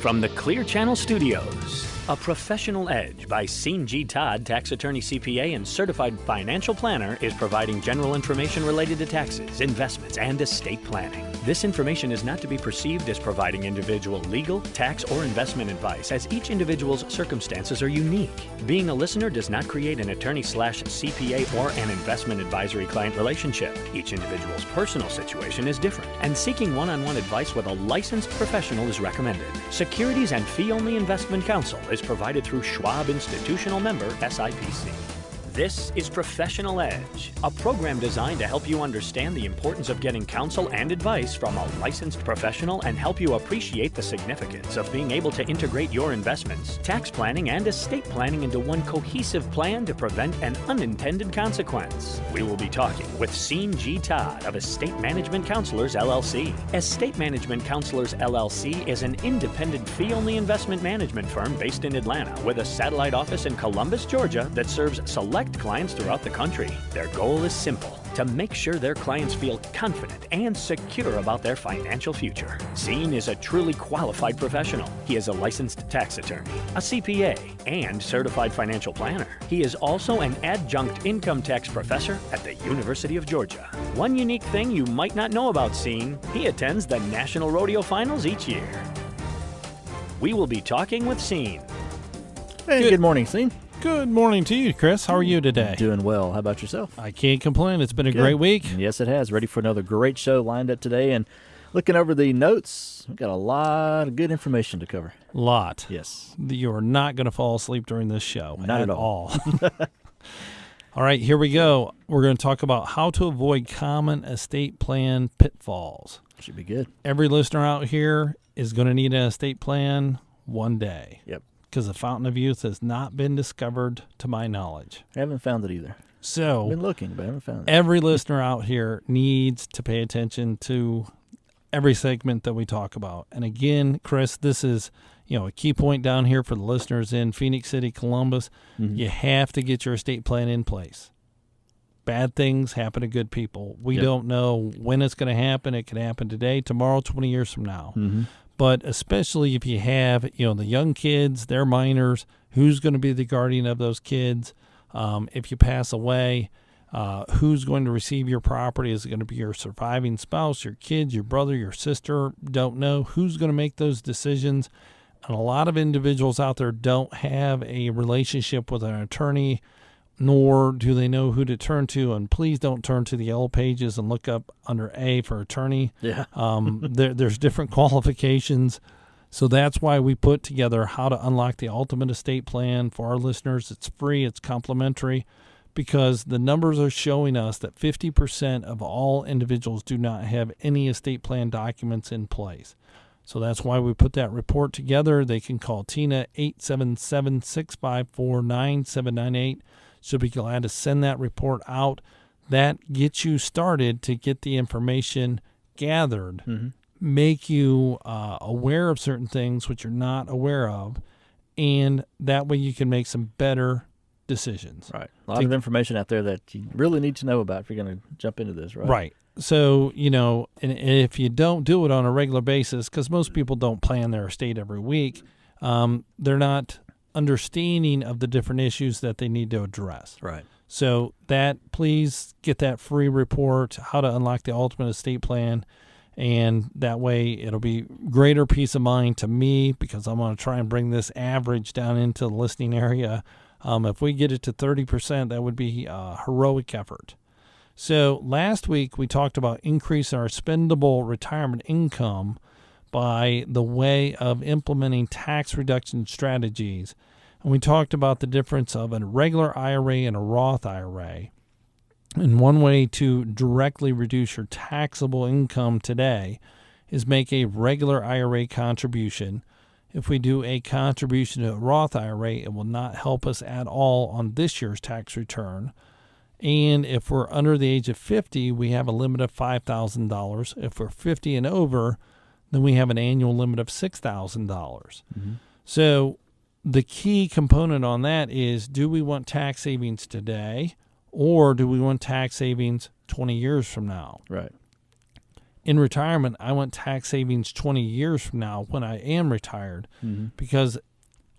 From the Clear Channel Studios, A Professional Edge by Sean G. Todd, tax attorney, CPA, and certified financial planner, is providing general information related to taxes, investments, and estate planning. This information is not to be perceived as providing individual legal, tax, or investment advice, as each individual's circumstances are unique. Being a listener does not create an attorney/CPA or an investment advisory client relationship. Each individual's personal situation is different, and seeking one-on-one advice with a licensed professional is recommended. Securities and fee-only investment counsel is provided through Schwab Institutional Member SIPC. This is Professional Edge, a program designed to help you understand the importance of getting counsel and advice from a licensed professional and help you appreciate the significance of being able to integrate your investments, tax planning, and estate planning into one cohesive plan to prevent an unintended consequence. We will be talking with Sean G. Todd of Estate Management Counselors, LLC. Estate Management Counselors, LLC is an independent fee-only investment management firm based in Atlanta with a satellite office in Columbus, Georgia that serves select clients throughout the country. Their goal is simple: to make sure their clients feel confident and secure about their financial future. Sean is a truly qualified professional. He is a licensed tax attorney, a CPA, and certified financial planner. He is also an adjunct income tax professor at the University of Georgia. One unique thing you might not know about Sean: he attends the National Rodeo Finals each year. We will be talking with Sean. Hey, good morning, Sean. Good morning to you, Chris. How are you today? Doing well. How about yourself? I can't complain. It's been a great week. Yes, it has. Ready for another great show lined up today. And looking over the notes, we've got a lot of good information to cover. Lot. Yes. You are not going to fall asleep during this show. Not at all. All right, here we go. We're going to talk about how to avoid common estate plan pitfalls. Should be good. Every listener out here is going to need an estate plan one day. Yep. Because the fountain of youth has not been discovered to my knowledge. I haven't found it either. So I've been looking, but I haven't found it. Every listener out here needs to pay attention to every segment that we talk about. And again, Chris, this is a key point down here for the listeners in Phoenix City, Columbus. Mm-hmm. You have to get your estate plan in place. Bad things happen to good people. We don't know when it's going to happen. It can happen today, tomorrow, 20 years from now. Mm-hmm. But especially if you have, the young kids, they're minors, who's going to be the guardian of those kids? If you pass away, who's going to receive your property? Is it going to be your surviving spouse, your kids, your brother, your sister? Don't know. Who's going to make those decisions? And a lot of individuals out there don't have a relationship with an attorney, nor do they know who to turn to. And please don't turn to the yellow pages and look up under A for attorney. Yeah. There's different qualifications. So that's why we put together how to unlock the ultimate estate plan for our listeners. It's free. It's complimentary, because the numbers are showing us that 50% of all individuals do not have any estate plan documents in place. So that's why we put that report together. They can call Tina 877-654-9798. She'll be glad to send that report out. That gets you started to get the information gathered, make you aware of certain things which you're not aware of, and that way you can make some better decisions. Right. A lot of information out there that you really need to know about if you're going to jump into this, right? Right. So, and if you don't do it on a regular basis, because most people don't plan their estate every week, they're not understanding of the different issues that they need to address. Right. So please get that free report, how to unlock the ultimate estate plan, and that way it'll be greater peace of mind to me, because I'm going to try and bring this average down into the listening area. If we get it to 30%, that would be a heroic effort. So last week we talked about increasing our spendable retirement income by the way of implementing tax reduction strategies. And we talked about the difference of a regular IRA and a Roth IRA. And one way to directly reduce your taxable income today is make a regular IRA contribution. If we do a contribution to a Roth IRA, it will not help us at all on this year's tax return. And if we're under the age of 50, we have a limit of $5,000. If we're 50 and over, then we have an annual limit of $6,000. Mm-hmm. So the key component on that is, do we want tax savings today, or do we want tax savings 20 years from now? Right. in retirement, I want tax savings 20 years from now when I am retired, because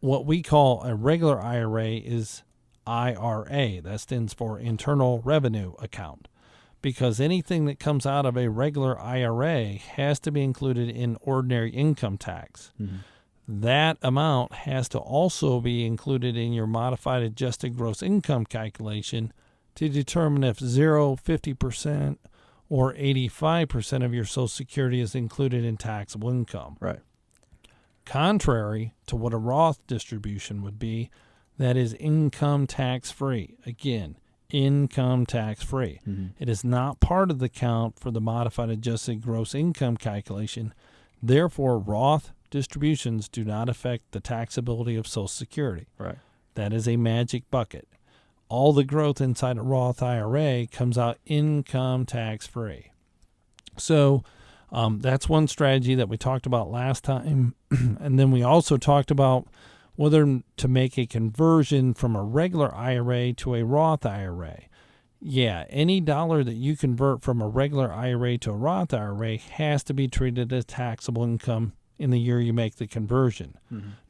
what we call a regular IRA is IRA. That stands for Internal Revenue Account, because anything that comes out of a regular IRA has to be included in ordinary income tax. That amount has to also be included in your modified adjusted gross income calculation to determine if 0, 50%, or 85% of your Social Security is included in taxable income. Right. Contrary to what a Roth distribution would be, that is income tax-free. Again, income tax-free. It is not part of the count for the modified adjusted gross income calculation. Therefore, Roth distributions do not affect the taxability of Social Security. Right. That is a magic bucket. All the growth inside a Roth IRA comes out income tax-free. So that's one strategy that we talked about last time. And then we also talked about whether to make a conversion from a regular IRA to a Roth IRA. Yeah, any dollar that you convert from a regular IRA to a Roth IRA has to be treated as taxable income in the year you make the conversion.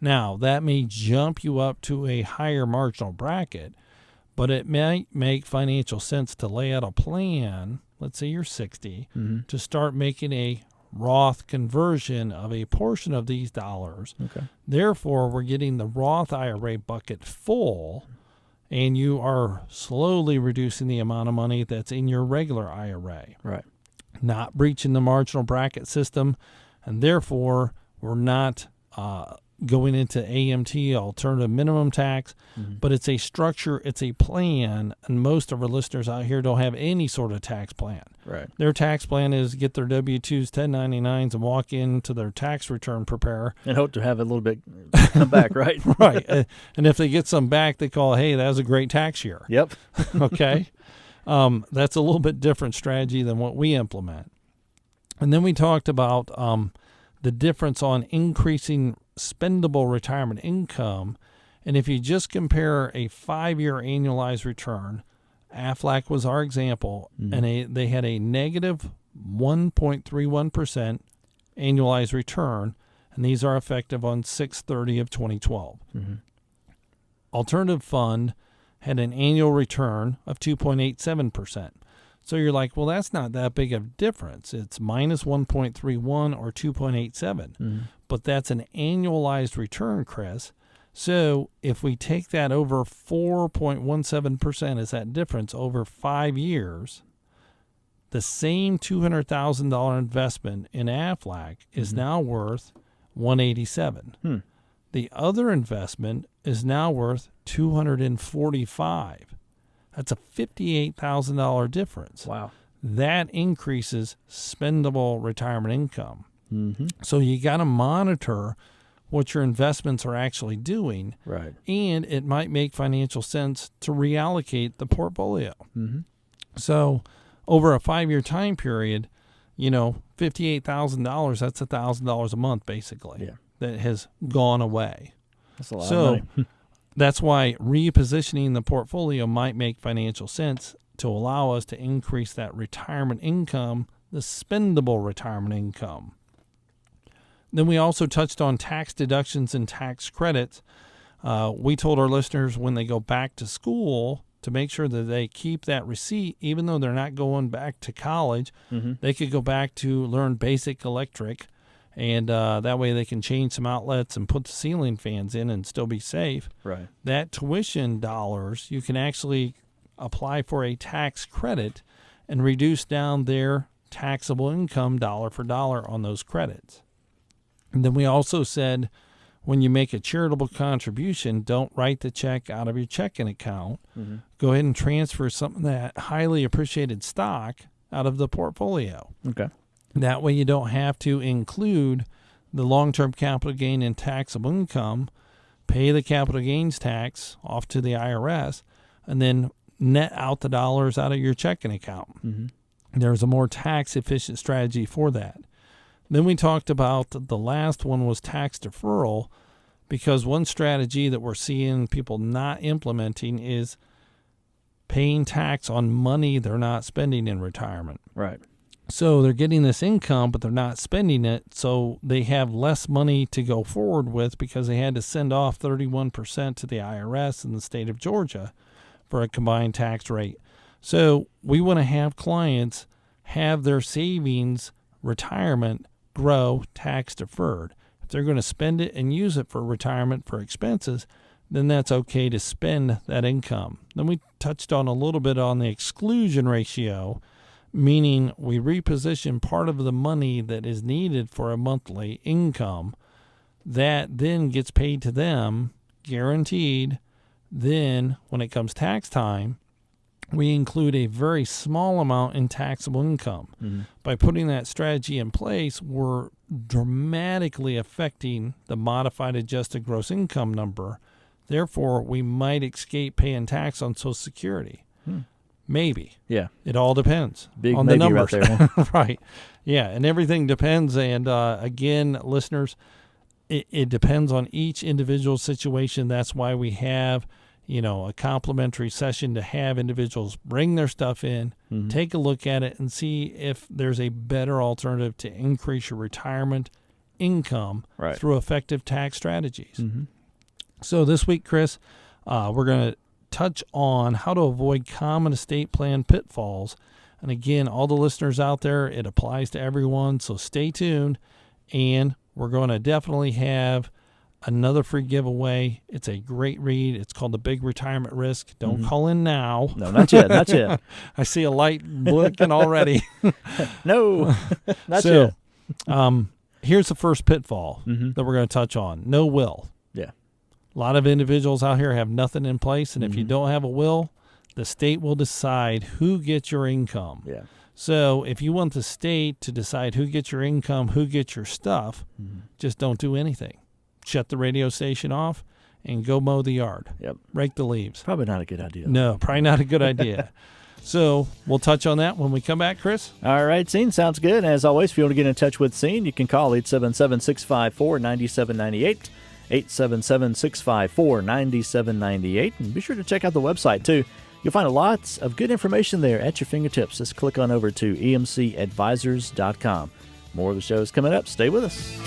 Now, that may jump you up to a higher marginal bracket, but it might make financial sense to lay out a plan, let's say you're 60, to start making a Roth conversion of a portion of these dollars. Okay. Therefore, we're getting the Roth IRA bucket full, and you are slowly reducing the amount of money that's in your regular IRA. Right. Not breaching the marginal bracket system, and therefore we're not going into AMT, alternative minimum tax, but it's a structure, it's a plan, and most of our listeners out here don't have any sort of tax plan. Right. Their tax plan is get their W-2s, 1099s, and walk into their tax return preparer. And hope to have a little bit come back, right? Right. And if they get some back, they call, hey, that was a great tax year. Yep. Okay. That's a little bit different strategy than what we implement. And then we talked about the difference on increasing spendable retirement income. And if you just compare a 5-year annualized return, Aflac was our example, and they had a negative 1.31% annualized return, and these are effective on 6/30 of 2012. Alternative Fund had an annual return of 2.87%. So you're like, well, that's not that big of a difference. It's minus 1.31 or 2.87. But that's an annualized return, Chris. So if we take that over 4.17% as that difference over 5 years, the same $200,000 investment in Aflac is now worth $187. The other investment is now worth $245. That's a $58,000 difference. Wow. That increases spendable retirement income. So you got to monitor what your investments are actually doing. Right. And it might make financial sense to reallocate the portfolio. So over a 5-year time period, $58,000, that's $1,000 a month basically that has gone away. That's a lot of money. That's why repositioning the portfolio might make financial sense to allow us to increase that retirement income, the spendable retirement income. Then we also touched on tax deductions and tax credits. We told our listeners when they go back to school to make sure that they keep that receipt, even though they're not going back to college. They could go back to learn basic electric, and that way they can change some outlets and put the ceiling fans in and still be safe. Right. That tuition dollars, you can actually apply for a tax credit and reduce down their taxable income dollar for dollar on those credits. And then we also said when you make a charitable contribution, don't write the check out of your checking account. Go ahead and transfer some of that highly appreciated stock out of the portfolio. Okay. That way you don't have to include the long-term capital gain in taxable income, pay the capital gains tax off to the IRS, and then net out the dollars out of your checking account. There's a more tax-efficient strategy for that. Then we talked about the last one was tax deferral, because one strategy that we're seeing people not implementing is paying tax on money they're not spending in retirement. Right. So they're getting this income, but they're not spending it. So they have less money to go forward with because they had to send off 31% to the IRS in the state of Georgia for a combined tax rate. So we want to have clients have their savings, retirement, grow tax deferred. If they're going to spend it and use it for retirement for expenses, then that's okay to spend that income. Then we touched on a little bit on the exclusion ratio, meaning we reposition part of the money that is needed for a monthly income that then gets paid to them, guaranteed. Then when it comes tax time, we include a very small amount in taxable income. Mm-hmm. By putting that strategy in place, we're dramatically affecting the modified adjusted gross income number. Therefore, we might escape paying tax on Social Security. Maybe. Yeah. It all depends Big on the maybe numbers. right there, huh? Right. Yeah, and everything depends. And again, listeners, it depends on each individual situation. That's why we have, a complimentary session to have individuals bring their stuff in, take a look at it, and see if there's a better alternative to increase your retirement income through effective tax strategies. Mm-hmm. So this week, Chris, we're going to touch on how to avoid common estate plan pitfalls. And again, all the listeners out there, it applies to everyone. So stay tuned. And we're going to definitely have another free giveaway. It's a great read. It's called The Big Retirement Risk. Don't call in now. No, not yet. Not yet. I see a light blinking already. No, not yet. Here's the first pitfall that we're going to touch on. No will. Yeah. A lot of individuals out here have nothing in place, and if you don't have a will, the state will decide who gets your income. Yeah. So if you want the state to decide who gets your income, who gets your stuff, just don't do anything. Shut the radio station off and go mow the yard. Yep. Rake the leaves. Probably not a good idea. No, probably not a good idea. So we'll touch on that when we come back, Chris. All right, Scene, sounds good. As always, if you want to get in touch with Scene, you can call 877-654-9798. 877-654-9798. And be sure to check out the website, too. You'll find lots of good information there at your fingertips. Just click on over to emcadvisors.com. More of the show is coming up. Stay with us.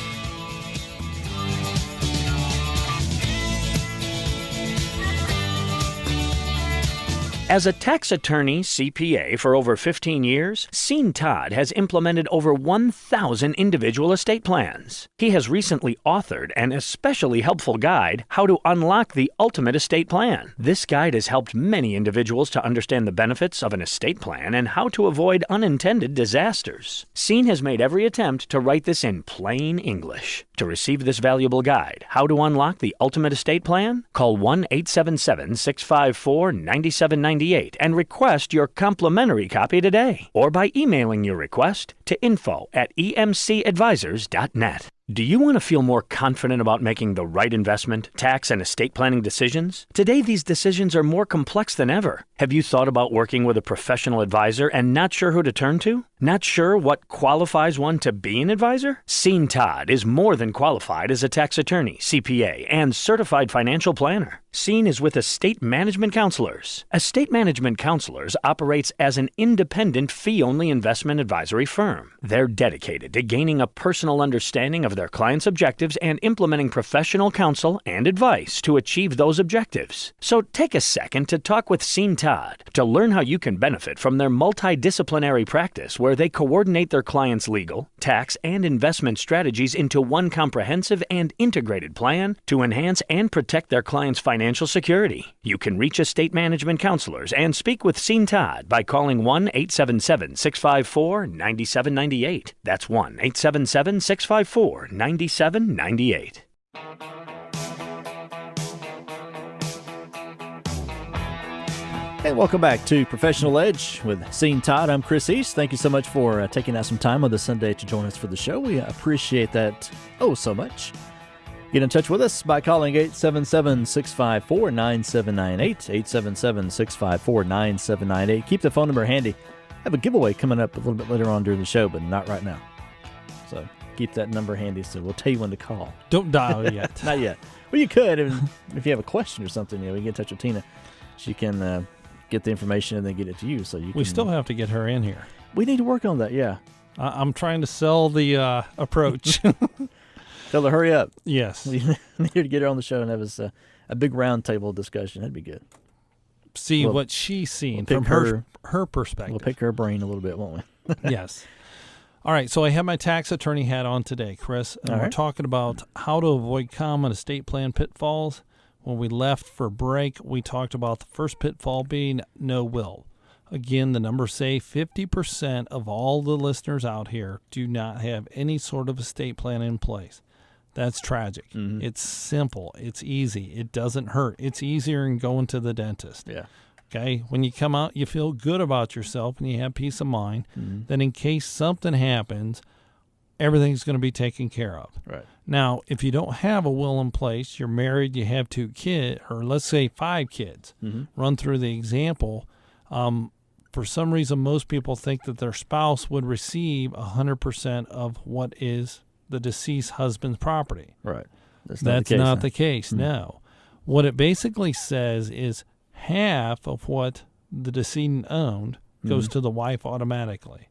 As a tax attorney CPA for over 15 years, Scene Todd has implemented over 1,000 individual estate plans. He has recently authored an especially helpful guide, How to Unlock the Ultimate Estate Plan. This guide has helped many individuals to understand the benefits of an estate plan and how to avoid unintended disasters. Scene has made every attempt to write this in plain English. To receive this valuable guide, How to Unlock the Ultimate Estate Plan, call 1-877-654-9798 and request your complimentary copy today, or by emailing your request to info@emcadvisors.net. Do you want to feel more confident about making the right investment, tax, and estate planning decisions? Today, these decisions are more complex than ever. Have you thought about working with a professional advisor and not sure who to turn to? Not sure what qualifies one to be an advisor? Scene Todd is more than qualified as a tax attorney, CPA, and certified financial planner. Scene is with Estate Management Counselors. Estate Management Counselors operates as an independent fee-only investment advisory firm. They're dedicated to gaining a personal understanding of their clients' objectives and implementing professional counsel and advice to achieve those objectives. So take a second to talk with Scene Todd to learn how you can benefit from their multidisciplinary practice where they coordinate their clients' legal, tax, and investment strategies into one comprehensive and integrated plan to enhance and protect their clients' financial security. You can reach Estate Management Counselors and speak with Scene Todd by calling 1-877-654-9798. That's 1-877-654-9798. Hey, welcome back to Professional Edge with Scene Todd. I'm Chris East. Thank you so much for taking out some time on this Sunday to join us for the show. We appreciate that so much. Get in touch with us by calling 877-654-9798, 877-654-9798. Keep the phone number handy. I have a giveaway coming up a little bit later on during the show, but not right now. So keep that number handy so we'll tell you when to call. Don't dial yet. Not yet. Well, you could. If you have a question or something, we can get in touch with Tina. She can get the information and then get it to you. So we still have to get her in here. We need to work on that, yeah. I'm trying to sell the approach. Tell her, hurry up. Yes. We need to get her on the show and have us a big round table discussion. That'd be good. See what she's seeing we'll from her perspective. We'll pick her brain a little bit, won't we? Yes. All right, so I have my tax attorney hat on today, Chris, and we're talking about how to avoid common estate plan pitfalls. When we left for break, we talked about the first pitfall being no will. Again, the numbers say 50% of all the listeners out here do not have any sort of estate plan in place. That's tragic. Mm-hmm. It's simple. It's easy. It doesn't hurt. It's easier than going to the dentist. Yeah. Okay? When you come out, you feel good about yourself and you have peace of mind. Mm-hmm. Then in case something happens, everything's going to be taken care of. Right. Now, if you don't have a will in place, you're married, you have 2 kids, or let's say 5 kids. Mm-hmm. Run through the example. For some reason, most people think that their spouse would receive 100% of what is the deceased husband's property. Right. That's not the case. Mm-hmm. No. What it basically says is half of what the decedent owned goes to the wife automatically.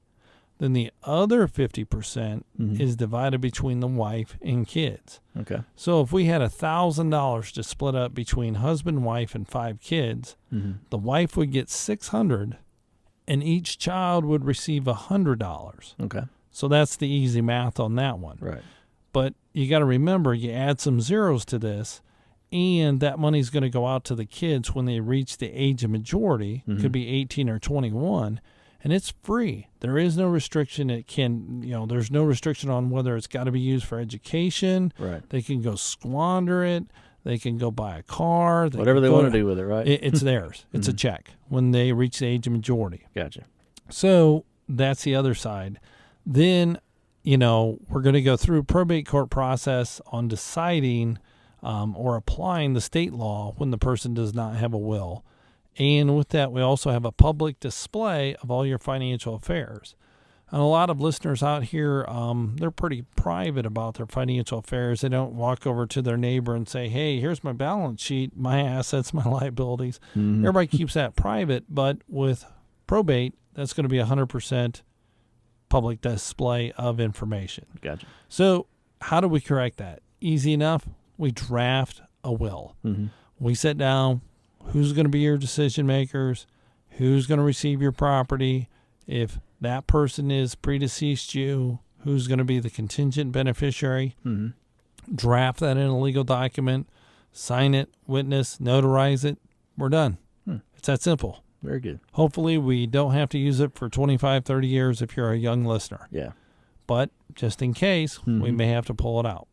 Then the other 50% is divided between the wife and kids. Okay. So if we had $1,000 to split up between husband, wife, and 5 kids, the wife would get $600, and each child would receive $100. Okay. So that's the easy math on that one. Right. But you got to remember, you add some zeros to this, and that money's going to go out to the kids when they reach the age of majority. Could be 18 or 21. And it's free. There is no restriction. There's no restriction on whether it's got to be used for education. Right. They can go squander it. They can go buy a car. Whatever they want to do with it, right? It's theirs. It's a check when they reach the age of majority. Gotcha. So that's the other side. Then, we're going to go through probate court process on deciding or applying the state law when the person does not have a will. And with that, we also have a public display of all your financial affairs. And a lot of listeners out here, they're pretty private about their financial affairs. They don't walk over to their neighbor and say, hey, here's my balance sheet, my assets, my liabilities. Everybody keeps that private. But with probate, that's going to be 100% public display of information. Gotcha. So how do we correct that? Easy enough. We draft a will. We sit down. Who's going to be your decision makers? Who's going to receive your property? If that person is predeceased you, who's going to be the contingent beneficiary? Draft that in a legal document, sign it, witness, notarize it. We're done. It's that simple. Very good. Hopefully we don't have to use it for 25, 30 years if you're a young listener. Yeah. But just in case, we may have to pull it out.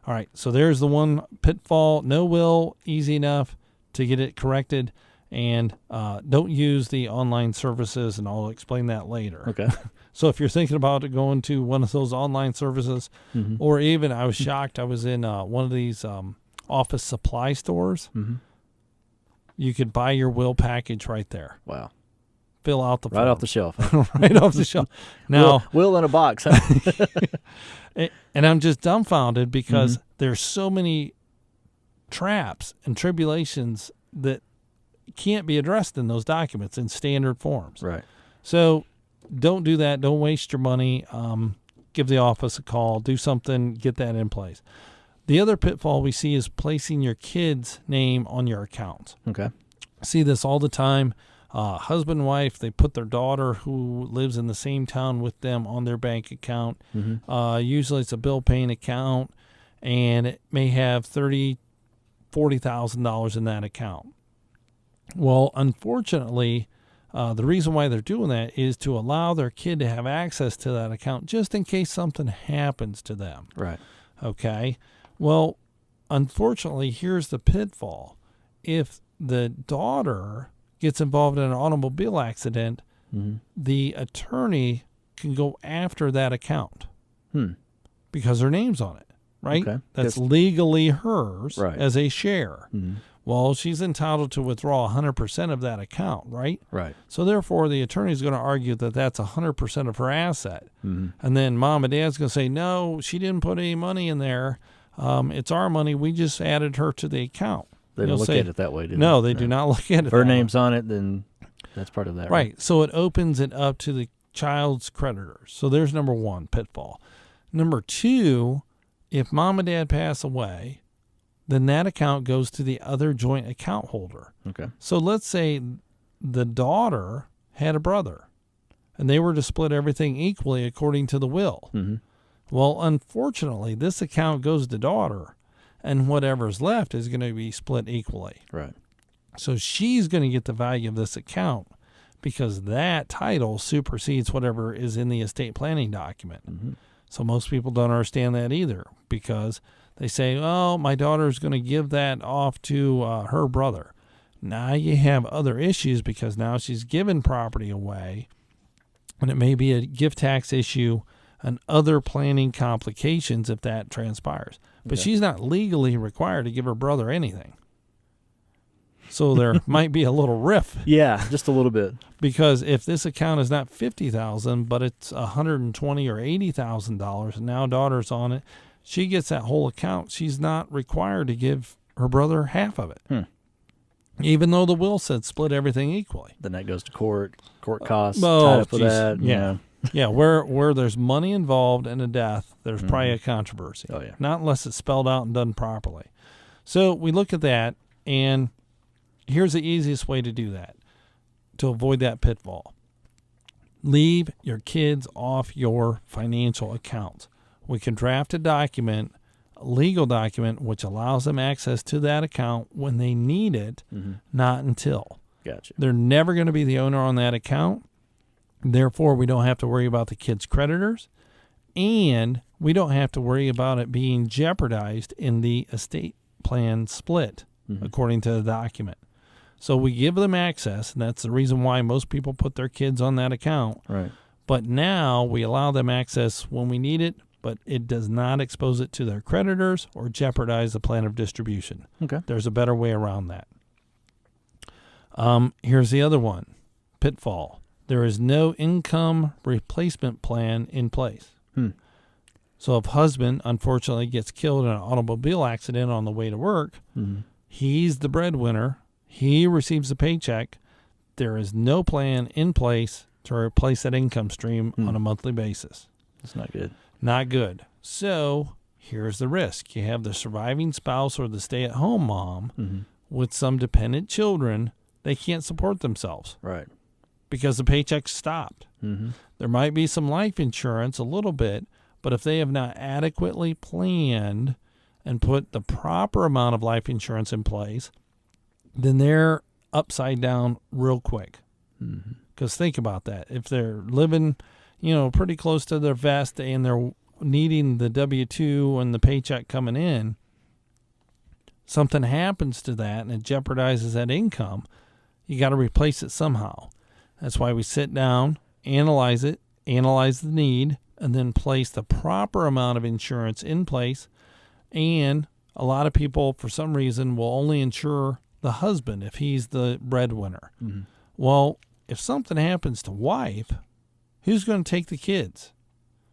All right, so there's the one pitfall. No will, easy enough to get it corrected, and don't use the online services, and I'll explain that later. Okay. So if you're thinking about going to one of those online services, or even I was shocked, I was in one of these office supply stores. You could buy your will package right there. Wow. Fill out the right form. off the shelf. Huh? Right off the shelf. Now, will in a box. Huh? And I'm just dumbfounded because there's so many traps and tribulations that can't be addressed in those documents in standard forms. Right. So don't do that. Don't waste your money. Give the office a call. Do something. Get that in place. The other pitfall we see is placing your kid's name on your accounts. Okay. I see this all the time. Husband and wife, they put their daughter who lives in the same town with them on their bank account. Usually it's a bill paying account, and it may have $30,000, $40,000 in that account. Well, unfortunately, the reason why they're doing that is to allow their kid to have access to that account just in case something happens to them. Right. Okay. Well, unfortunately, here's the pitfall. If the daughter gets involved in an automobile accident, the attorney can go after that account because her name's on it, right? Okay. That's legally hers as a share. Well, she's entitled to withdraw 100% of that account, right? Right. So therefore, the attorney is going to argue that that's 100% of her asset. And then mom and dad's going to say, no, she didn't put any money in there. It's our money. We just added her to the account. They don't look at it that way, do they? No, they do not look at it If her name's on it, then that's part of that. Right. So it opens it up to the child's creditors. So there's number one, pitfall. Number two, if mom and dad pass away, then that account goes to the other joint account holder. Okay. So let's say the daughter had a brother, and they were to split everything equally according to the will. Mm-hmm. Well, unfortunately, this account goes to daughter, and whatever's left is going to be split equally. Right. So she's going to get the value of this account because that title supersedes whatever is in the estate planning document. Mm-hmm. So most people don't understand that either because they say, oh, my daughter's going to give that off to her brother. Now you have other issues because now she's given property away, and it may be a gift tax issue and other planning complications if that transpires. But she's not legally required to give her brother anything. So there might be a little riff. Yeah, just a little bit. Because if this account is not $50,000, but it's $120,000 or $80,000, and now daughter's on it, she gets that whole account. She's not required to give her brother half of it, even though the will said split everything equally. Then that goes to court costs, Oh, tied up with geez. that. Yeah. Yeah, where there's money involved in a death, there's probably a controversy. Oh, yeah. Not unless it's spelled out and done properly. So we look at that, and here's the easiest way to do that, to avoid that pitfall. Leave your kids off your financial accounts. We can draft a document, a legal document, which allows them access to that account when they need it, not until. Gotcha. They're never going to be the owner on that account. Therefore, we don't have to worry about the kids' creditors, and we don't have to worry about it being jeopardized in the estate plan split, according to the document. So we give them access, and that's the reason why most people put their kids on that account. Right. But now we allow them access when we need it, but it does not expose it to their creditors or jeopardize the plan of distribution. Okay. There's a better way around that. Here's the other one, pitfall. There is no income replacement plan in place. So if husband, unfortunately, gets killed in an automobile accident on the way to work, he's the breadwinner. He receives a paycheck. There is no plan in place to replace that income stream on a monthly basis. That's not good. Not good. So here's the risk. You have the surviving spouse or the stay-at-home mom with some dependent children. They can't support themselves. Right. Because the paycheck stopped. There might be some life insurance, a little bit, but if they have not adequately planned and put the proper amount of life insurance in place, then they're upside down real quick. Because think about that. If they're living, pretty close to their vest and they're needing the W-2 and the paycheck coming in, something happens to that and it jeopardizes that income, you got to replace it somehow. That's why we sit down, analyze it, analyze the need, and then place the proper amount of insurance in place. And a lot of people, for some reason, will only insure the husband if he's the breadwinner. Well, if something happens to wife, who's going to take the kids?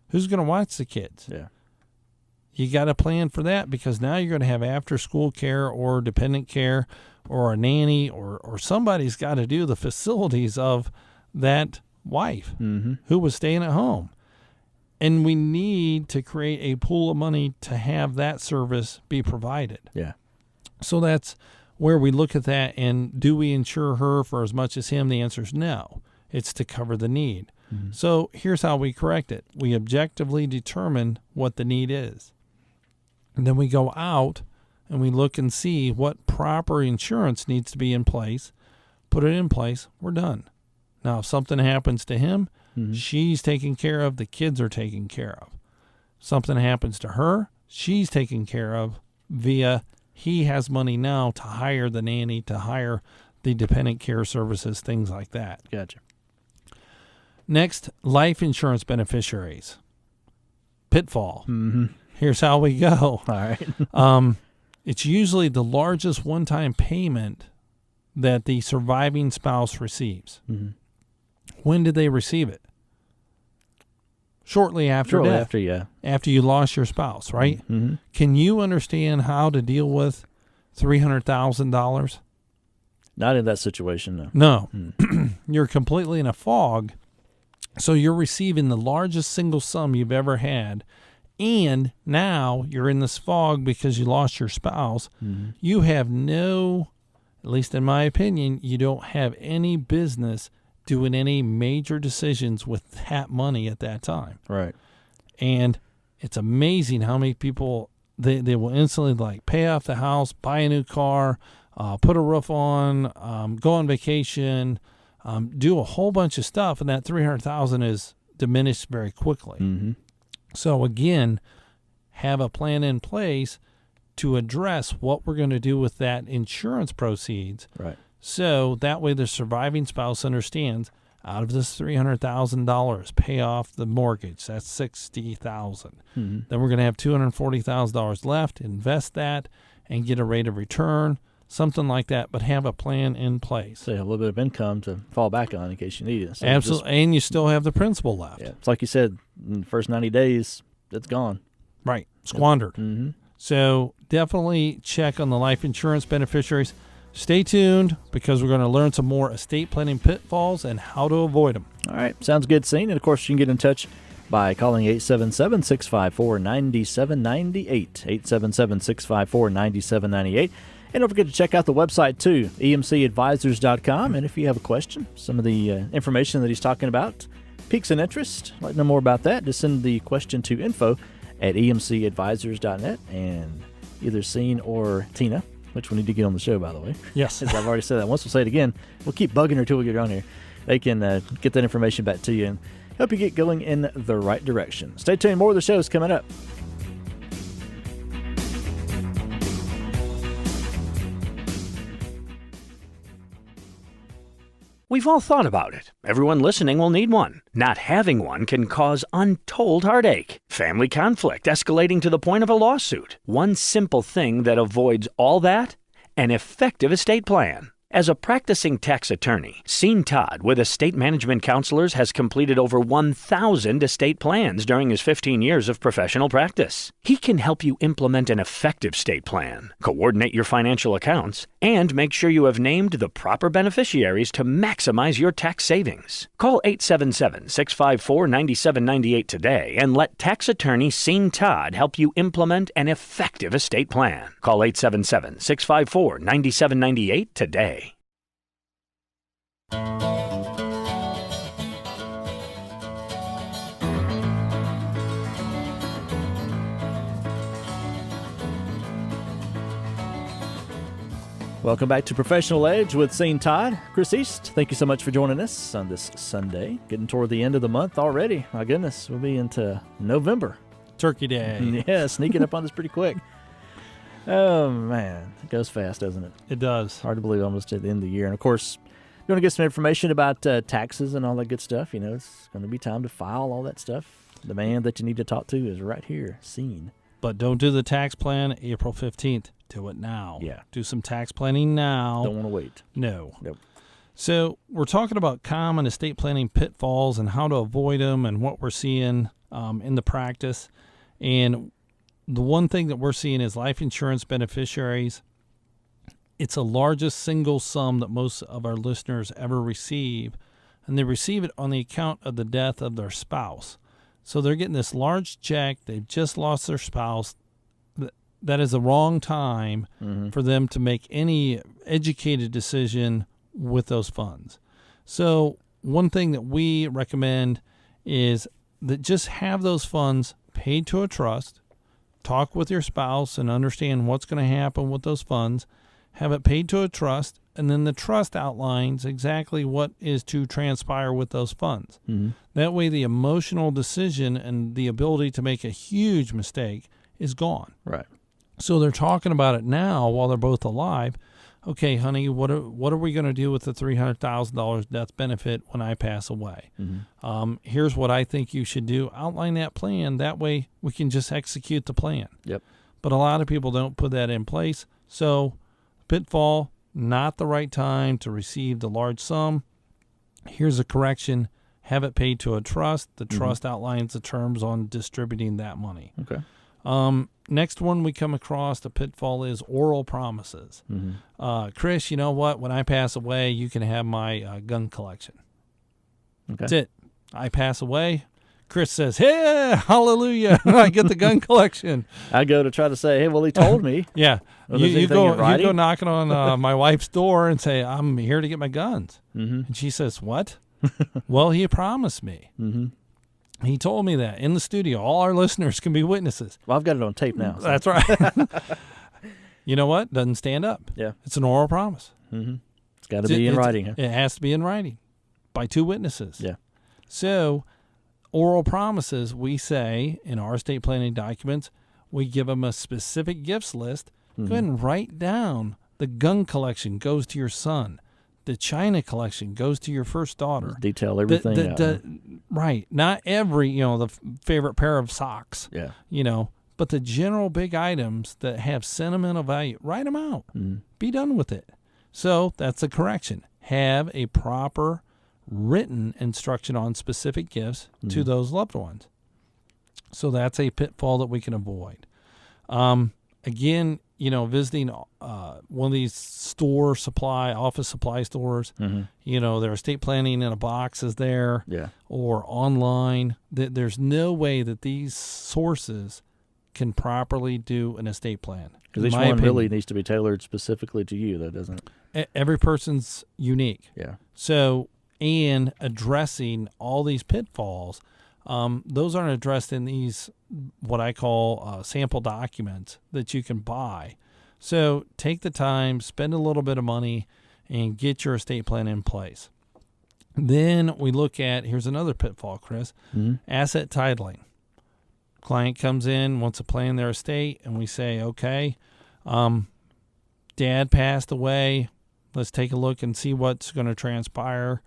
Who's going to watch the kids? Yeah. You got to plan for that because now you're going to have after-school care or dependent care or a nanny or somebody's got to do the facilities of that wife who was staying at home. And we need to create a pool of money to have that service be provided. Yeah. So that's where we look at that, and do we insure her for as much as him? The answer is no. It's to cover the need. So here's how we correct it. We objectively determine what the need is. And then we go out and we look and see what proper insurance needs to be in place, put it in place, we're done. Now, if something happens to him, she's taken care of, the kids are taken care of. Something happens to her, she's taken care of via he has money now to hire the nanny, to hire the dependent care services, things like that. Gotcha. Next, life insurance beneficiaries. Pitfall. Here's how we go. All right. It's usually the largest one-time payment that the surviving spouse receives. When did they receive it? Shortly after death. After, yeah. After you lost your spouse, right? Can you understand how to deal with $300,000? Not in that situation, no. No. You're completely in a fog So you're receiving the largest single sum you've ever had. And now you're in this fog because you lost your spouse. Mm-hmm. You have no, at least in my opinion, you don't have any business doing any major decisions with that money at that time. Right. And it's amazing how many people, they will instantly like pay off the house, buy a new car, put a roof on, go on vacation, do a whole bunch of stuff, and that $300,000 is diminished very quickly. Mm-hmm. So again, have a plan in place to address what we're going to do with that insurance proceeds. Right. So that way the surviving spouse understands, out of this $300,000, pay off the mortgage. That's $60,000. Mm-hmm. Then we're going to have $240,000 left. Invest that and get a rate of return, something like that. But have a plan in place. So you have a little bit of income to fall back on in case you need it. So Absolutely, and you still have the principal left. Yeah, it's like you said, in the first 90 days, it's gone. Right, squandered. Mm-hmm. So definitely check on the life insurance beneficiaries. Stay tuned because we're going to learn some more estate planning pitfalls and how to avoid them. All right. Sounds good, Scene. And, of course, you can get in touch by calling 877-654-9798, 877-654-9798. And don't forget to check out the website, too, emcadvisors.com. And if you have a question, some of the information that he's talking about piques an interest, like to know more about that, just send the question to info@emcadvisors.net. And either Scene or Tina, which we need to get on the show, by the way. Yes. As I've already said that. Once we'll say it again, we'll keep bugging her till we get her on here. They can get that information back to you and help you get going in the right direction. Stay tuned. More of the show is coming up. We've all thought about it. Everyone listening will need one. Not having one can cause untold heartache, family conflict escalating to the point of a lawsuit. One simple thing that avoids all that: an effective estate plan. As a practicing tax attorney, Sean Todd with Estate Management Counselors has completed over 1,000 estate plans during his 15 years of professional practice. He can help you implement an effective estate plan, coordinate your financial accounts, and make sure you have named the proper beneficiaries to maximize your tax savings. Call 877-654-9798 today and let tax attorney Sean Todd help you implement an effective estate plan. Call 877-654-9798 today. Welcome back to Professional Edge with Sean Todd. Chris East, thank you so much for joining us on this Sunday. Getting toward the end of the month already. My goodness, we'll be into November. Turkey Day. Yeah, sneaking up on us pretty quick. Oh, man. It goes fast, doesn't it? It does. Hard to believe almost at the end of the year. And, of course, you want to get some information about taxes and all that good stuff. You know, it's going to be time to file all that stuff. The man that you need to talk to is right here, Sean. But don't do the tax plan April 15th. Do it now. Yeah. Do some tax planning now. Don't want to wait. No. Nope. So we're talking about common estate planning pitfalls and how to avoid them and what we're seeing in the practice. And the one thing that we're seeing is life insurance beneficiaries. It's the largest single sum that most of our listeners ever receive, and they receive it on the account of the death of their spouse. So they're getting this large check. They've just lost their spouse. That is the wrong time for them to make any educated decision with those funds. So one thing that we recommend is that just have those funds paid to a trust. Talk with your spouse and understand what's going to happen with those funds. Have it paid to a trust, and then the trust outlines exactly what is to transpire with those funds. Mm-hmm. That way the emotional decision and the ability to make a huge mistake is gone. Right. So they're talking about it now while they're both alive. Okay, honey, what are we going to do with the $300,000 death benefit when I pass away? Mm-hmm. Here's what I think you should do. Outline that plan. That way we can just execute the plan. Yep. But a lot of people don't put that in place. So pitfall, not the right time to receive the large sum. Here's a correction. Have it paid to a trust. The trust outlines the terms on distributing that money. Okay. Next one we come across, the pitfall is oral promises. Mm-hmm. Chris, you know what? When I pass away, you can have my gun collection. Okay. That's it. I pass away. Chris says, "Hey, hallelujah!" I get the gun collection. I go to try to say, "Hey, well, he told me." Yeah, Well, you go knocking on my wife's door and say, "I'm here to get my guns," and she says, "What?" Well, he promised me. He told me that in the studio. All our listeners can be witnesses. Well, I've got it on tape now. So. That's right. You know what? Doesn't stand up. Yeah, it's an oral promise. It's got to be in writing. Huh? It has to be in writing by 2 witnesses. Yeah. So, oral promises, we say in our estate planning documents, we give them a specific gifts list. Go ahead and write down the gun collection goes to your son. The China collection goes to your first daughter. Just detail everything out. Right. Not every, the favorite pair of socks. Yeah. But the general big items that have sentimental value, write them out. Be done with it. So that's a correction. Have a proper written instruction on specific gifts to those loved ones. So that's a pitfall that we can avoid. Again, visiting one of these office supply stores, their estate planning in a box is there, or online. There's no way that these sources can properly do an estate plan. Because each one really needs to be tailored specifically to you, though, doesn't it? Every person's unique. Yeah. So, and addressing all these pitfalls, those aren't addressed in these, what I call sample documents that you can buy. So take the time, spend a little bit of money, and get your estate plan in place. Then we look at, here's another pitfall, Chris, asset titling. Client comes in, wants to plan their estate, and we say, okay, Dad passed away. Let's take a look and see what's going to transpire.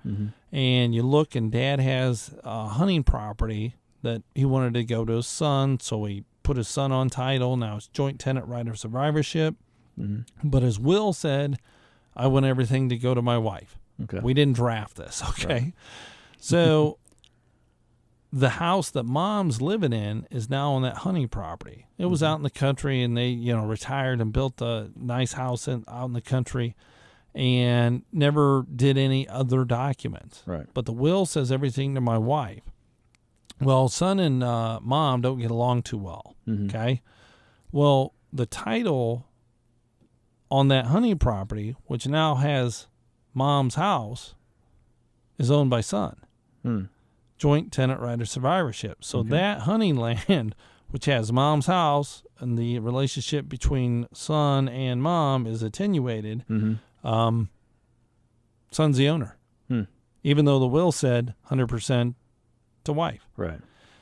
And you look, and Dad has a hunting property that he wanted to go to his son, so he put his son on title. Now it's joint tenant right of survivorship. But his will said, I want everything to go to my wife. Okay. We didn't draft this, okay? Right. So the house that Mom's living in is now on that hunting property. It was out in the country, and they, retired and built a nice house out in the country and never did any other documents. Right. But the will says everything to my wife. Well, son and Mom don't get along too well, okay? Well, the title on that hunting property, which now has Mom's house, is owned by son. Joint tenant right of survivorship. So that hunting land, which has Mom's house, and the relationship between son and Mom is attenuated, son's the owner. Even though the will said 100% to wife. Right.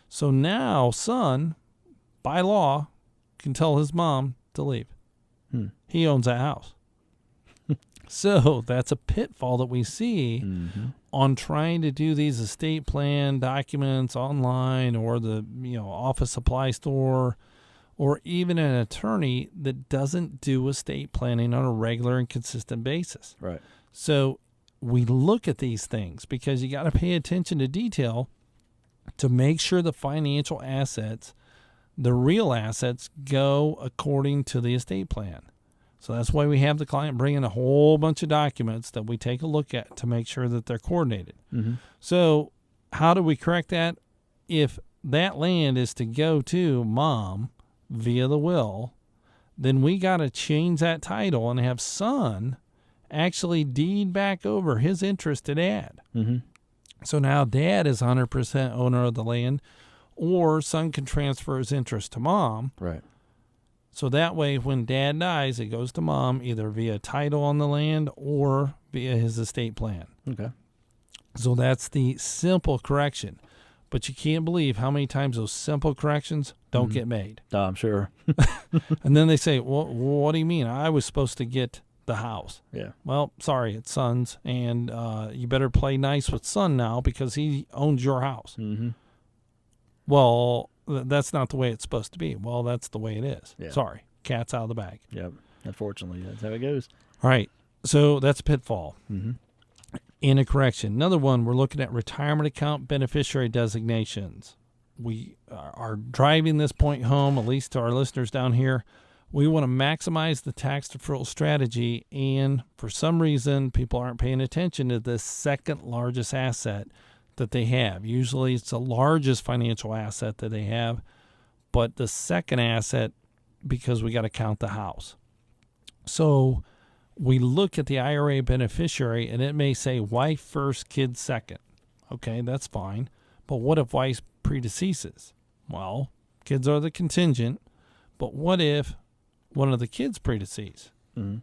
So now son, by law, can tell his mom to leave. He owns that house. So that's a pitfall that we see on trying to do these estate plan documents online, or the office supply store, or even an attorney that doesn't do estate planning on a regular and consistent basis. Right. So we look at these things because you got to pay attention to detail to make sure the financial assets, the real assets, go according to the estate plan. So that's why we have the client bring in a whole bunch of documents that we take a look at to make sure that they're coordinated. So how do we correct that? If that land is to go to Mom via the will, then we got to change that title and have son actually deed back over his interest to Dad. So now Dad is 100% owner of the land, or son can transfer his interest to Mom. Right. So that way, when Dad dies, it goes to Mom either via title on the land or via his estate plan. Okay. So that's the simple correction. But you can't believe how many times those simple corrections don't get made. Oh, I'm sure. And then they say, well, what do you mean? I was supposed to get the house. Yeah. Well, sorry, it's son's, and you better play nice with son now because he owns your house. Well, that's not the way it's supposed to be. Well, that's the way it is. Yeah. Sorry. Cat's out of the bag. Yep. Unfortunately, that's how it goes. All right. So that's a pitfall. In a correction. Another one, we're looking at retirement account beneficiary designations. We are driving this point home, at least to our listeners down here. We want to maximize the tax deferral strategy, and for some reason, people aren't paying attention to the second largest asset that they have. Usually it's the largest financial asset that they have, but the second asset because we got to count the house. So we look at the IRA beneficiary, and it may say wife first, kids second. Okay, that's fine. But what if wife predeceases? Well, kids are the contingent, but what if one of the kids predecease? Mm-hmm.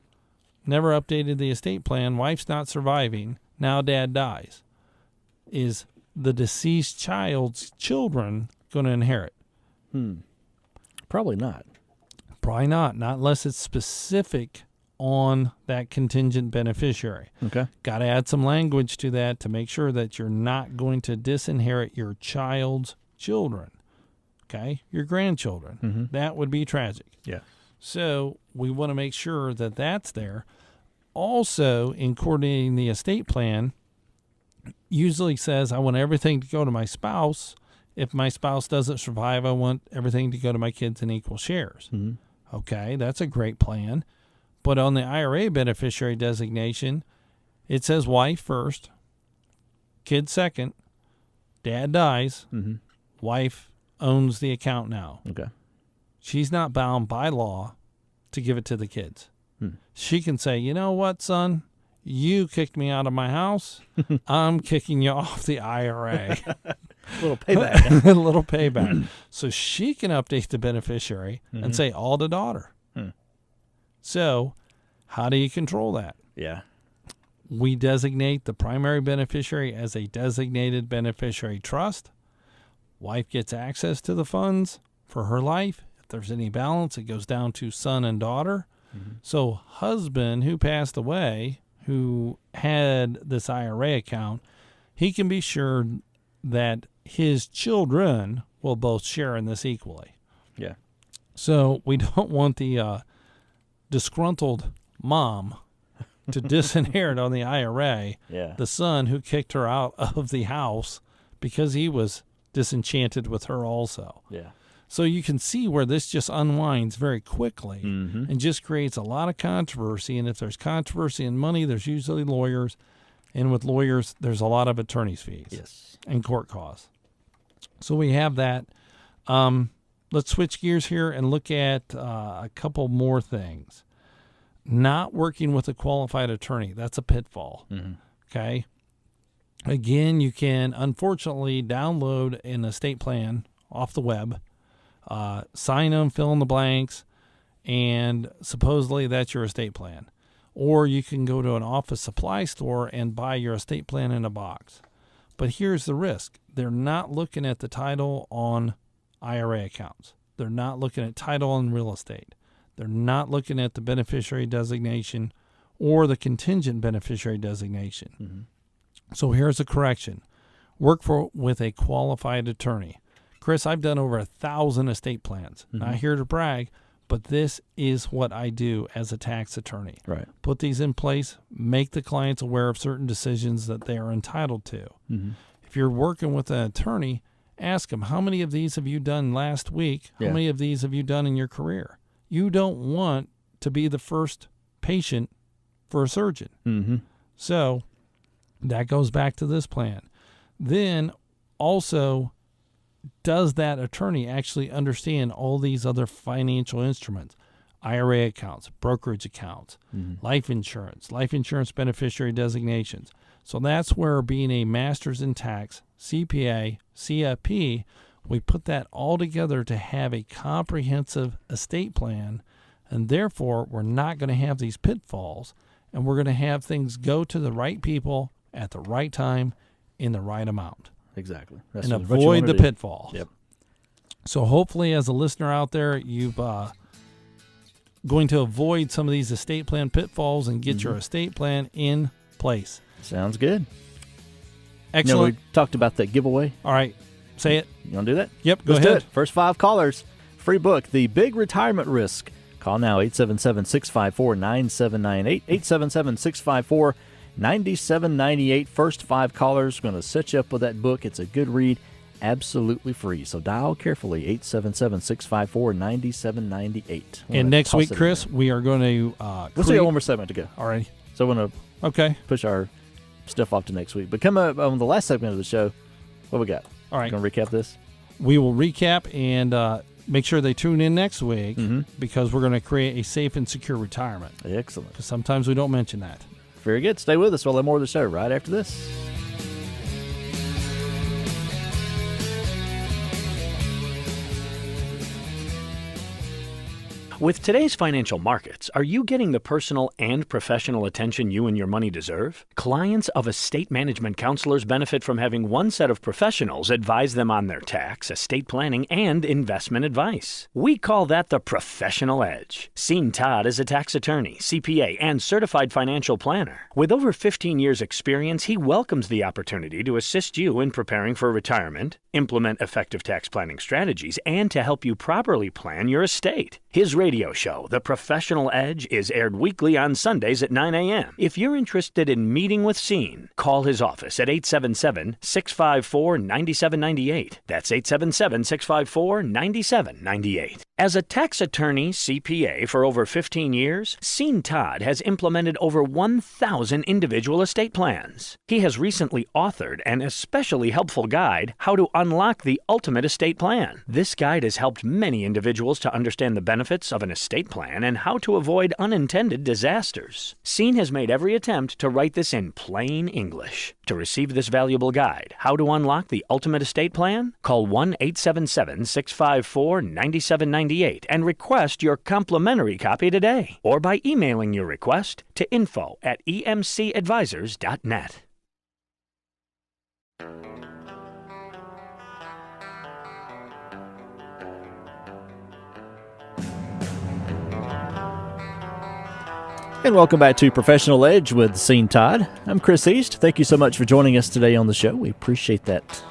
Never updated the estate plan, wife's not surviving, now dad dies. Is the deceased child's children going to inherit? Probably not. Probably not unless it's specific on that contingent beneficiary. Okay. Got to add some language to that to make sure that you're not going to disinherit your child's children. Okay? Your grandchildren. Mm-hmm. That would be tragic. Yeah. So we want to make sure that that's there. Also, in coordinating the estate plan, usually says I want everything to go to my spouse. If my spouse doesn't survive, I want everything to go to my kids in equal shares. Mm-hmm. Okay, that's a great plan. But on the IRA beneficiary designation, it says wife first, kid second, dad dies, mm-hmm. wife owns the account now. Okay. She's not bound by law to give it to the kids. She can say, you know what, son? You kicked me out of my house. I'm kicking you off the IRA. Little payback. A little payback. So she can update the beneficiary and say all to daughter. So how do you control that? Yeah. We designate the primary beneficiary as a designated beneficiary trust. Wife gets access to the funds for her life. If there's any balance, it goes down to son and daughter. So husband who passed away, who had this IRA account, he can be sure that his children will both share in this equally. Yeah. So we don't want the disgruntled mom to disinherit on the IRA the son who kicked her out of the house because he was disenchanted with her also. Yeah. So you can see where this just unwinds very quickly and just creates a lot of controversy. And if there's controversy in money, there's usually lawyers. And with lawyers, there's a lot of attorney's fees and court costs. So we have that. Let's switch gears here and look at a couple more things. Not working with a qualified attorney. That's a pitfall. Okay. Again, you can unfortunately download an estate plan off the web. Sign them, fill in the blanks, and supposedly that's your estate plan. Or you can go to an office supply store and buy your estate plan in a box. But here's the risk. They're not looking at the title on IRA accounts. They're not looking at title on real estate. They're not looking at the beneficiary designation or the contingent beneficiary designation. So here's a correction. Work with a qualified attorney. Chris, I've done over 1,000 estate plans. Not here to brag, but this is what I do as a tax attorney. Right. Put these in place, make the clients aware of certain decisions that they are entitled to. If you're working with an attorney, ask them, how many of these have you done last week? How many of these have you done in your career? You don't want to be the first patient for a surgeon. So that goes back to this plan. Then also, does that attorney actually understand all these other financial instruments? IRA accounts, brokerage accounts, life insurance beneficiary designations. So that's where being a master's in tax, CPA, CFP, we put that all together to have a comprehensive estate plan, and therefore we're not going to have these pitfalls, and we're going to have things go to the right people at the right time in the right amount. Exactly. And avoid the pitfalls. Yep. So hopefully as a listener out there, you've going to avoid some of these estate plan pitfalls and get your estate plan in place. Sounds good. Excellent. We talked about that giveaway. All right. Say it. You want to do that? Yep. Go Let's ahead. do it. First 5 callers. Free book, The Big Retirement Risk. Call now, 877-654-9798. 877-654-9798. First 5 callers. Going to set you up with that book. It's a good read. Absolutely free. So dial carefully, 877-654-9798. And next week, Chris, we are going to let's do one more segment to go. All right. So we're going to push our stuff off to next week. But come up on the last segment of the show, What we got? All right. Going to recap this? We will recap and make sure they tune in next week because we're going to create a safe and secure retirement. Excellent. Because sometimes we don't mention that. Very good. Stay with us. We'll have more of the show right after this. With today's financial markets, are you getting the personal and professional attention you and your money deserve? Clients of estate management counselors benefit from having one set of professionals advise them on their tax, estate planning, and investment advice. We call that the professional edge. Sean Todd is a tax attorney, CPA, and certified financial planner. With over 15 years' experience, he welcomes the opportunity to assist you in preparing for retirement, implement effective tax planning strategies, and to help you properly plan your estate. His radio show, The Professional Edge, is aired weekly on Sundays at 9 a.m. If you're interested in meeting with Sean, call his office at 877-654-9798. That's 877-654-9798. As a tax attorney CPA for over 15 years, Sean Todd has implemented over 1,000 individual estate plans. He has recently authored an especially helpful guide, How to Unlock the Ultimate Estate Plan. This guide has helped many individuals to understand the benefits of an estate plan and how to avoid unintended disasters. Sean has made every attempt to write this in plain English. To receive this valuable guide, How to Unlock the Ultimate Estate Plan, call 1-877-654-9798 and request your complimentary copy today, or by emailing your request to info@emcadvisors.net. And welcome back to Professional Edge with Sean Todd. I'm Chris East. Thank you so much for joining us today on the show. We appreciate that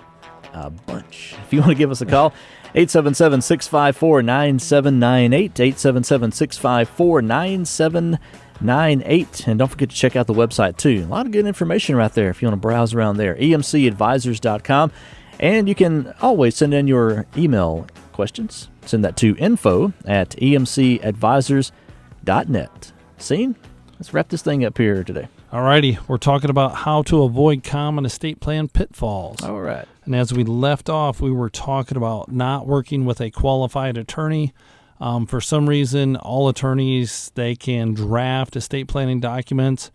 a bunch. If you want to give us a call, 877-654-9798, 877-654-9798. And don't forget to check out the website, too. A lot of good information right there if you want to browse around there, emcadvisors.com. And you can always send in your email questions. Send that to info@emcadvisors.net. Sean, let's wrap this thing up here today. All righty. We're talking about how to avoid common estate plan pitfalls. All right. And as we left off, we were talking about not working with a qualified attorney. For some reason, all attorneys, they can draft estate planning documents.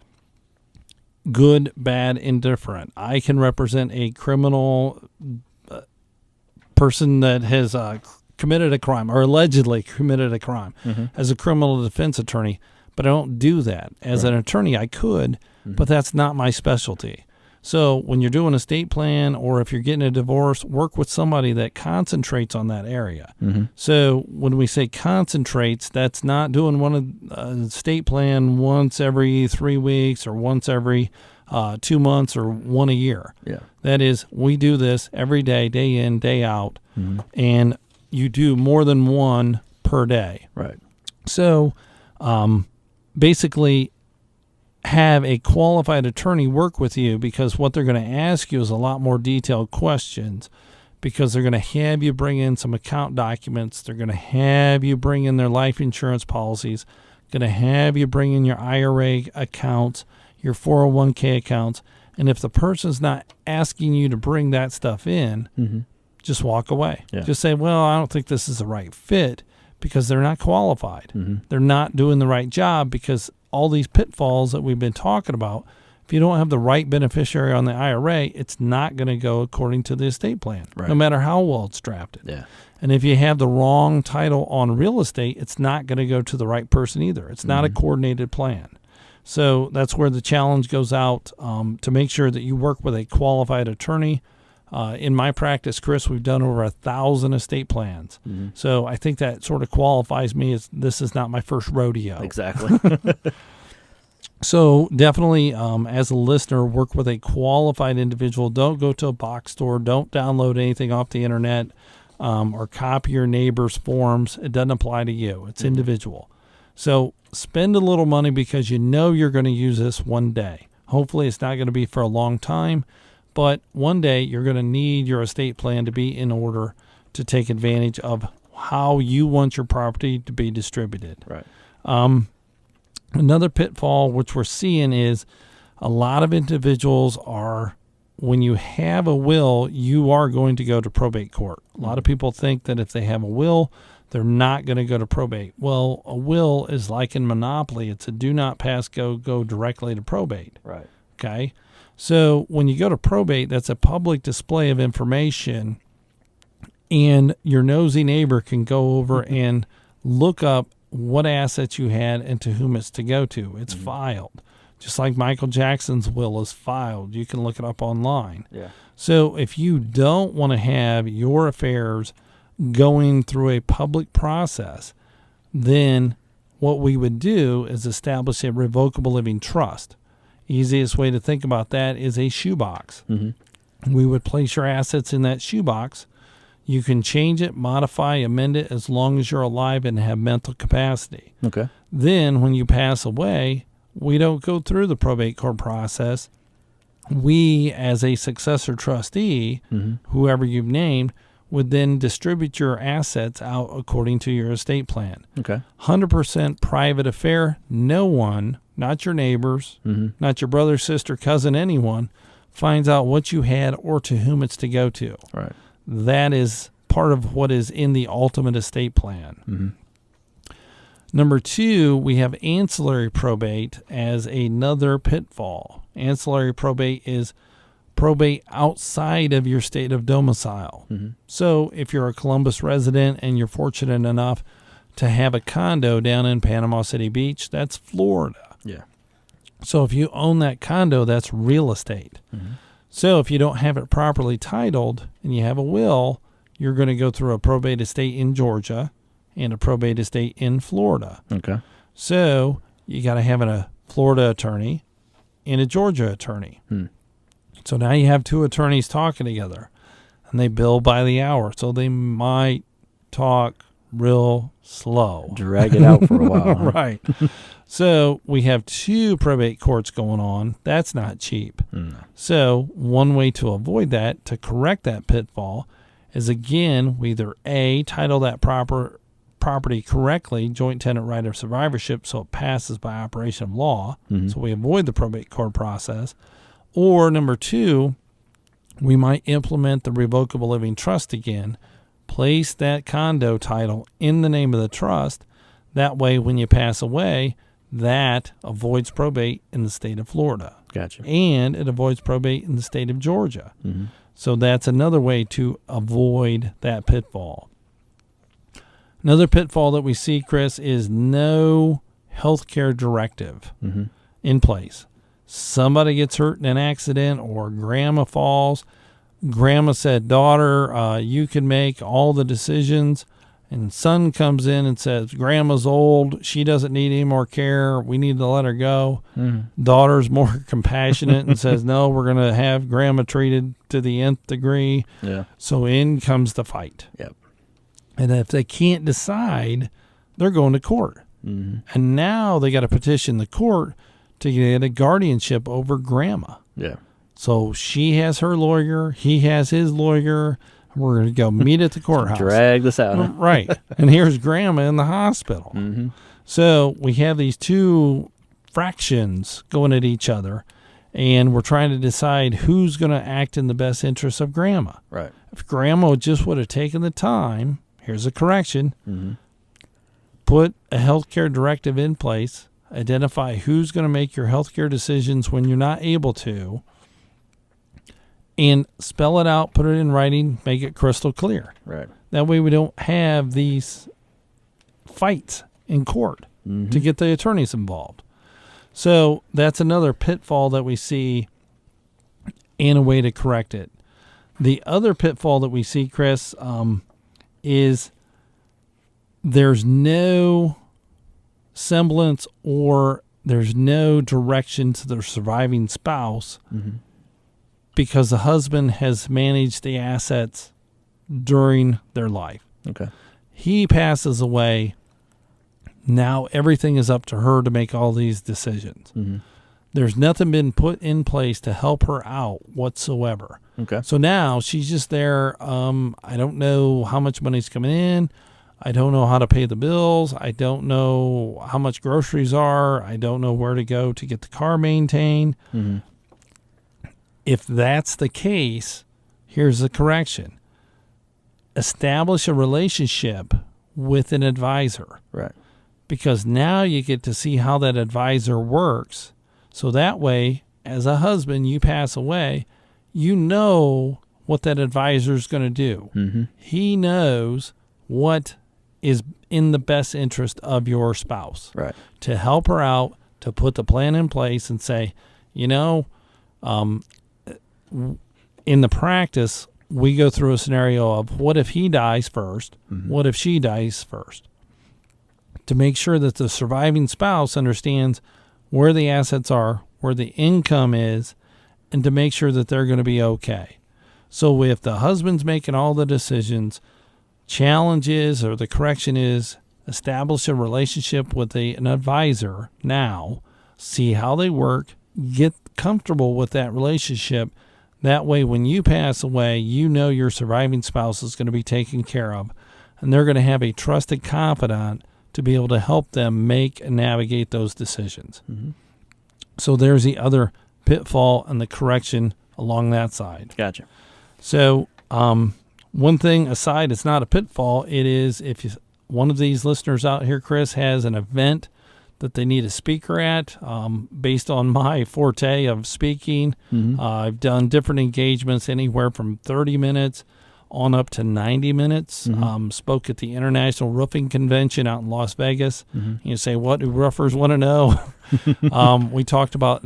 Good, bad, indifferent. I can represent a criminal person that has committed a crime or allegedly committed a crime as a criminal defense attorney. But I don't do that. As an attorney, I could, but that's not my specialty. So when you're doing an estate plan or if you're getting a divorce, work with somebody that concentrates on that area. So when we say concentrates, that's not doing an estate plan once every 3 weeks or once every 2 months or one a year. Yeah. That is, we do this every day, day in, day out, and you do more than one per day. Right. So basically have a qualified attorney work with you, because what they're going to ask you is a lot more detailed questions, because they're going to have you bring in some account documents. They're going to have you bring in their life insurance policies, going to have you bring in your IRA accounts, your 401k accounts. And if the person's not asking you to bring that stuff in, just walk away. Yeah. Just say, well, I don't think this is the right fit, because they're not qualified. They're not doing the right job, because all these pitfalls that we've been talking about, if you don't have the right beneficiary on the IRA, it's not going to go according to the estate plan, no matter how well it's drafted. Yeah. And if you have the wrong title on real estate, it's not going to go to the right person either. It's not a coordinated plan. So that's where the challenge goes out, to make sure that you work with a qualified attorney. In my practice, Chris, we've done over 1,000 estate plans. So I think that sort of qualifies me as this is not my first rodeo. Exactly. So definitely, as a listener, work with a qualified individual. Don't go to a box store. Don't download anything off the internet or copy your neighbor's forms. It doesn't apply to you. It's individual. So spend a little money, because you know you're going to use this one day. Hopefully it's not going to be for a long time. But one day you're going to need your estate plan to be in order to take advantage of how you want your property to be distributed. Right. Another pitfall which we're seeing is a lot of individuals are when you have a will, you are going to go to probate court. A lot of people think that if they have a will, they're not going to go to probate. Well, a will is like in Monopoly. It's a do not pass, go directly to probate. Right. Okay? So when you go to probate, that's a public display of information, and your nosy neighbor can go over and look up what assets you had and to whom it's to go to. It's filed. Just like Michael Jackson's will is filed. You can look it up online. Yeah. So if you don't want to have your affairs going through a public process, then what we would do is establish a revocable living trust. Easiest way to think about that is a shoebox. Mm-hmm. We would place your assets in that shoebox. You can change it, modify, amend it as long as you're alive and have mental capacity. Okay. Then when you pass away, we don't go through the probate court process. We, as a successor trustee, whoever you've named, would then distribute your assets out according to your estate plan. Okay. 100% private affair. No one, not your neighbors, not your brother, sister, cousin, anyone, finds out what you had or to whom it's to go to. Right. That is part of what is in the ultimate estate plan. Mm-hmm. Number 2, we have ancillary probate as another pitfall. Ancillary probate is probate outside of your state of domicile. Mm-hmm. So if you're a Columbus resident and you're fortunate enough to have a condo down in Panama City Beach, that's Florida. Yeah. So if you own that condo, that's real estate. Mm-hmm. So if you don't have it properly titled and you have a will, you're going to go through a probate estate in Georgia and a probate estate in Florida. Okay. So you got to have a Florida attorney and a Georgia attorney. So now you have two attorneys talking together, and they bill by the hour. So they might talk real slow. Drag it out for a while. Huh? Right. So we have 2 probate courts going on. That's not cheap. So one way to avoid that, to correct that pitfall, is again, we either A, title that property correctly, joint tenant right of survivorship, so it passes by operation of law, so we avoid the probate court process. Or number 2, we might implement the revocable living trust again, place that condo title in the name of the trust. That way, when you pass away, that avoids probate in the state of Florida. Gotcha. And it avoids probate in the state of Georgia. So that's another way to avoid that pitfall. Another pitfall that we see, Chris, is no healthcare directive in place. Somebody gets hurt in an accident or grandma falls. Grandma said, daughter, you can make all the decisions. And son comes in and says, grandma's old. She doesn't need any more care. We need to let her go. Daughter's more compassionate and says, no, we're going to have grandma treated to the nth degree. Yeah. So in comes the fight. Yep. And if they can't decide, they're going to court. And now they got to petition the court to get a guardianship over grandma. Yeah. So she has her lawyer. He has his lawyer. We're going to go meet at the courthouse. Drag this out. Huh? Right. And here's grandma in the hospital. So we have these 2 fractions going at each other, and we're trying to decide who's going to act in the best interest of grandma. Right. If grandma just would have taken the time, here's a correction, put a healthcare directive in place, identify who's going to make your healthcare decisions when you're not able to, and spell it out, put it in writing, make it crystal clear. Right. That way we don't have these fights in court to get the attorneys involved. So that's another pitfall that we see and a way to correct it. The other pitfall that we see, Chris, is there's no semblance or there's no direction to the surviving spouse because the husband has managed the assets during their life. Okay. He passes away. Now everything is up to her to make all these decisions. There's nothing been put in place to help her out whatsoever. Okay. So now she's just there. I don't know how much money's coming in. I don't know how to pay the bills. I don't know how much groceries are. I don't know where to go to get the car maintained. if that's the case, here's the correction. Establish a relationship with an advisor. Right. Because now you get to see how that advisor works. So that way, as a husband, you pass away, you know what that advisor is going to do. Mm-hmm. He knows what is in the best interest of your spouse. Right. To help her out, to put the plan in place and say, in the practice, we go through a scenario of what if he dies first? Mm-hmm. What if she dies first? To make sure that the surviving spouse understands where the assets are, where the income is, and to make sure that they're going to be okay. So if the husband's making all the decisions, challenge is, or the correction is, establish a relationship with an advisor now, see how they work, get comfortable with that relationship. That way, when you pass away, you know your surviving spouse is going to be taken care of, and they're going to have a trusted confidant to be able to help them make and navigate those decisions. Mm-hmm. So there's the other pitfall and the correction along that side. Gotcha. So one thing aside, it's not a pitfall. It is if one of these listeners out here, Chris, has an event that they need a speaker at, based on my forte of speaking. Mm-hmm. I've done different engagements anywhere from 30 minutes on up to 90 minutes. Mm-hmm. Spoke at the International Roofing Convention out in Las Vegas. Mm-hmm. You say, what do roofers want to know? We talked about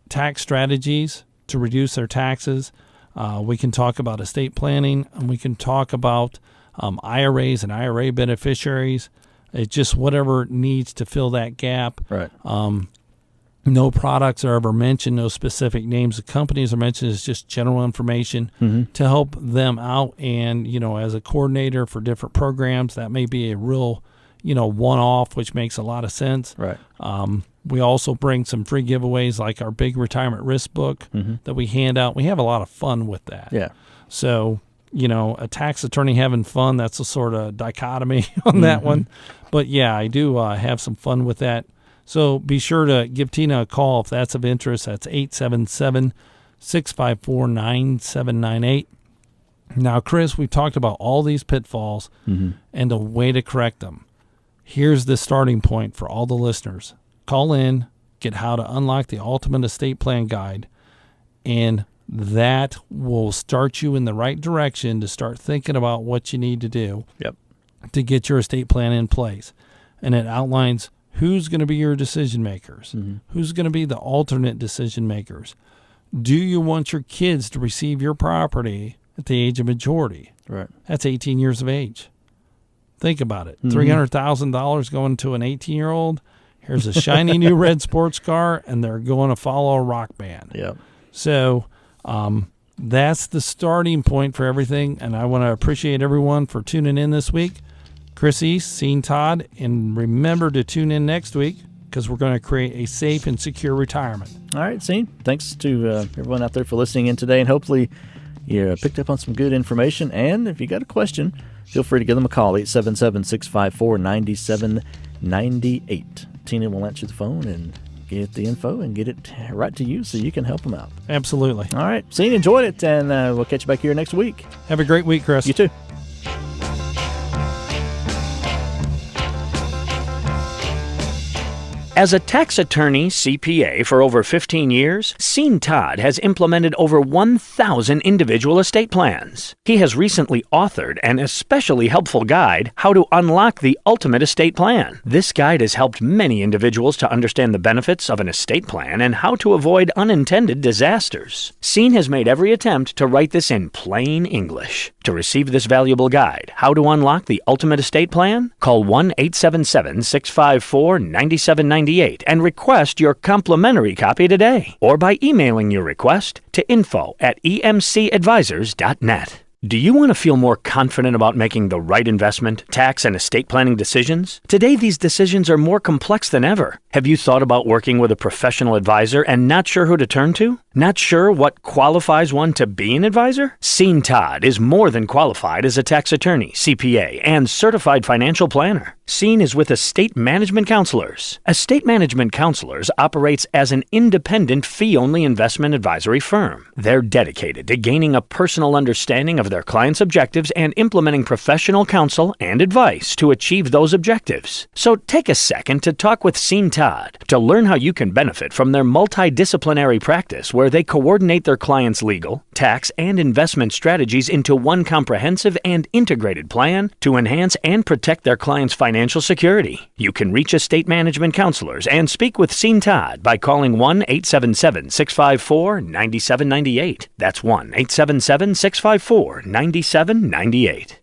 tax strategies to reduce their taxes. We can talk about estate planning, and we can talk about IRAs and IRA beneficiaries. It's just whatever needs to fill that gap. Right. No products are ever mentioned. No specific names of companies are mentioned. It's just general information to help them out. And, as a coordinator for different programs, that may be a real, one-off, which makes a lot of sense. Right. We also bring some free giveaways like our big retirement risk book that we hand out. We have a lot of fun with that. Yeah. So, a tax attorney having fun, that's a sort of dichotomy on that one. But, yeah, I do have some fun with that. So be sure to give Tina a call if that's of interest. That's 877-654-9798. Now, Chris, we've talked about all these pitfalls and the way to correct them. Here's the starting point for all the listeners. Call in, get How to Unlock the Ultimate Estate Plan Guide, and that will start you in the right direction to start thinking about what you need to do to get your estate plan in place. And it outlines who's going to be your decision makers, who's going to be the alternate decision makers. Do you want your kids to receive your property at the age of majority? Right. That's 18 years of age. Think about it. $300,000 going to an 18-year-old. Here's a shiny new red sports car, and they're going to follow a rock band. Yep. So that's the starting point for everything, and I want to appreciate everyone for tuning in this week. Chris East, Scene Todd, and remember to tune in next week because we're going to create a safe and secure retirement. All right, Scene. Thanks to everyone out there for listening in today, and hopefully you picked up on some good information. And if you got a question, feel free to give them a call, 877-654-9798. Tina will answer the phone and get the info and get it right to you so you can help them out. Absolutely. All right. Scene, enjoyed it, and we'll catch you back here next week. Have a great week, Chris. You too. As a tax attorney CPA for over 15 years, Scene Todd has implemented over 1,000 individual estate plans. He has recently authored an especially helpful guide, How to Unlock the Ultimate Estate Plan. This guide has helped many individuals to understand the benefits of an estate plan and how to avoid unintended disasters. Scene has made every attempt to write this in plain English. To receive this valuable guide, How to Unlock the Ultimate Estate Plan, call 1-877-654-9798 and request your complimentary copy today, or by emailing your request to info@emcadvisors.net. Do you want to feel more confident about making the right investment, tax, and estate planning decisions? Today, these decisions are more complex than ever. Have you thought about working with a professional advisor and not sure who to turn to? Not sure what qualifies one to be an advisor? Scene Todd is more than qualified as a tax attorney, CPA, and certified financial planner. Scene is with Estate Management Counselors. Estate Management Counselors operates as an independent fee-only investment advisory firm. They're dedicated to gaining a personal understanding of their clients' objectives and implementing professional counsel and advice to achieve those objectives. So take a second to talk with Scene Todd to learn how you can benefit from their multidisciplinary practice where they coordinate their clients' legal, tax, and investment strategies into one comprehensive and integrated plan to enhance and protect their clients' financial security. You can reach Estate Management Counselors and speak with Scene Todd by calling 1-877-654-9798. That's 1-877-654-9798.